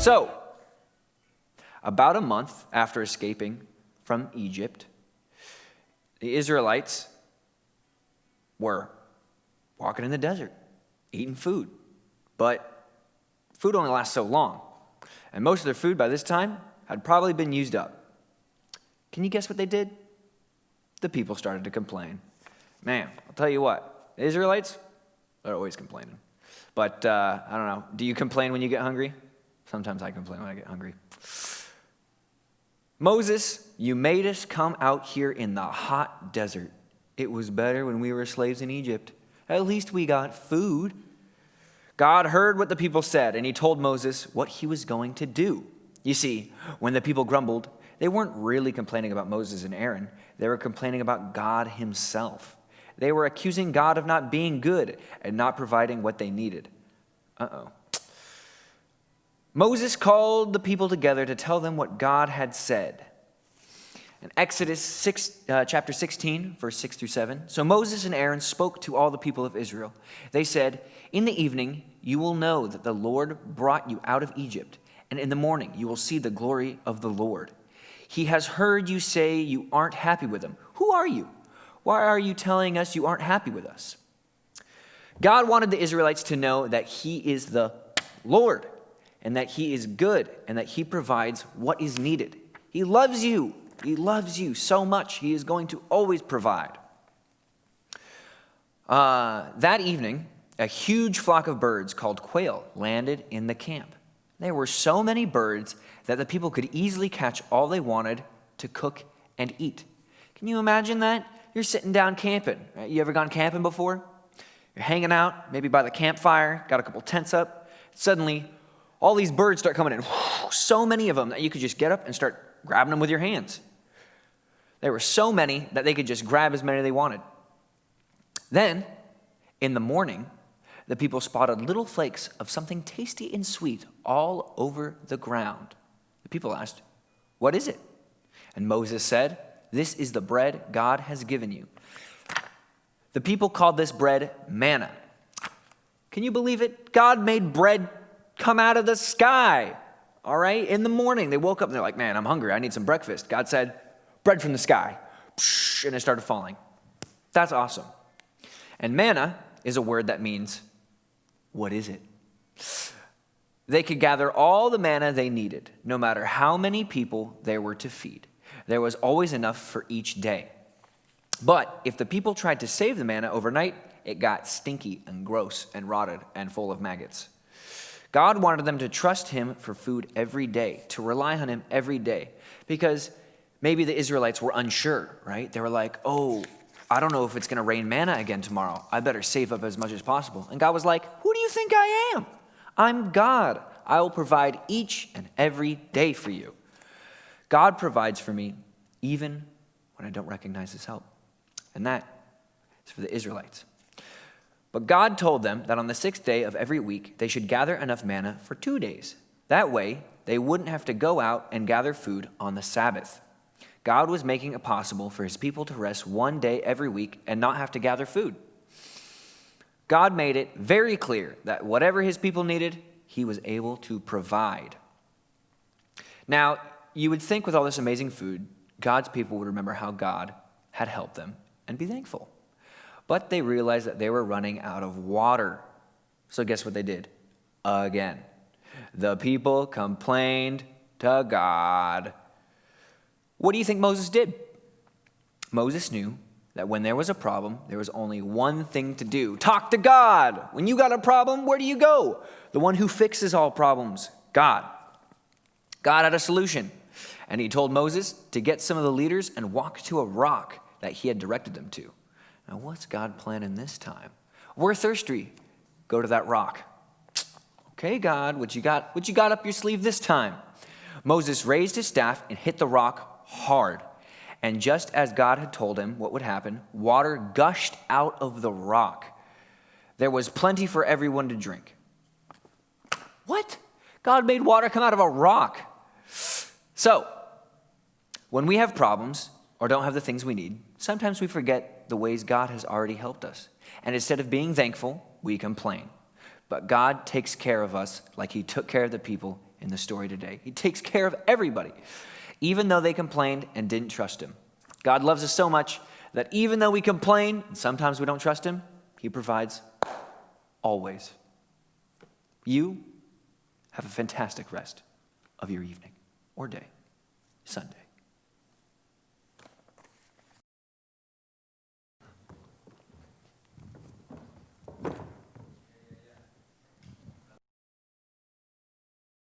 So, about a month after escaping from Egypt, the Israelites were walking in the desert, eating food. But food only lasts so long. And most of their food by this time had probably been used up. Can you guess what they did? The people started to complain. Man, I'll tell you what, the Israelites, they're always complaining. But I don't know, do you complain when you get hungry? Sometimes I complain when I get hungry. Moses, you made us come out here in the hot desert. It was better when we were slaves in Egypt. At least we got food. God heard what the people said, and he told Moses what he was going to do. You see, when the people grumbled, they weren't really complaining about Moses and Aaron. They were complaining about God himself. They were accusing God of not being good and not providing what they needed. Moses called the people together to tell them what God had said. In Exodus chapter 16, verse 6 through 7, so Moses and Aaron spoke to all the people of Israel. They said, in the evening you will know that the Lord brought you out of Egypt, and in the morning you will see the glory of the Lord. He has heard you say you aren't happy with him. Who are you? Why are you telling us you aren't happy with us? God wanted the Israelites to know that he is the Lord, and that he is good, and that he provides what is needed. He loves you. He loves you so much. He is going to always provide. That evening, a huge flock of birds called quail landed in the camp. There were so many birds that the people could easily catch all they wanted to cook and eat. Can you imagine that? You're sitting down camping. Right? You ever gone camping before? You're hanging out, maybe by the campfire, got a couple tents up. Suddenly, all these birds start coming in. So many of them that you could just get up and start grabbing them with your hands. There were so many that they could just grab as many as they wanted. Then, in the morning, the people spotted little flakes of something tasty and sweet all over the ground. The people asked, what is it? And Moses said, this is the bread God has given you. The people called this bread manna. Can you believe it? God made bread come out of the sky, all right? In the morning, they woke up and they're like, man, I'm hungry. I need some breakfast. God said, bread from the sky. And it started falling. That's awesome. And manna is a word that means, what is it? They could gather all the manna they needed, no matter how many people there were to feed. There was always enough for each day. But if the people tried to save the manna overnight, it got stinky and gross and rotted and full of maggots. God wanted them to trust him for food every day, to rely on him every day, because maybe the Israelites were unsure, right? They were like, oh, I don't know if it's going to rain manna again tomorrow. I better save up as much as possible. And God was like, who do you think I am? I'm God. I will provide each and every day for you. God provides for me even when I don't recognize his help. And that is for the Israelites. But God told them that on the 6th day of every week, they should gather enough manna for 2 days. That way, they wouldn't have to go out and gather food on the Sabbath. God was making it possible for his people to rest 1 day every week and not have to gather food. God made it very clear that whatever his people needed, he was able to provide. Now, you would think with all this amazing food, God's people would remember how God had helped them and be thankful. But they realized that they were running out of water. So guess what they did? Again. The people complained to God. What do you think Moses did? Moses knew that when there was a problem, there was only one thing to do. Talk to God. When you got a problem, where do you go? The one who fixes all problems, God. God had a solution. And he told Moses to get some of the leaders and walk to a rock that he had directed them to. Now, what's God planning this time? We're thirsty. Go to that rock. Okay, God, what you got up your sleeve this time? Moses raised his staff and hit the rock hard. And just as God had told him what would happen, water gushed out of the rock. There was plenty for everyone to drink. What? God made water come out of a rock. So, when we have problems or don't have the things we need, sometimes we forget the ways God has already helped us. And instead of being thankful, we complain. But God takes care of us like he took care of the people in the story today. He takes care of everybody, even though they complained and didn't trust him. God loves us so much that even though we complain, and sometimes we don't trust him, he provides always. You have a fantastic rest of your evening or day, Sunday.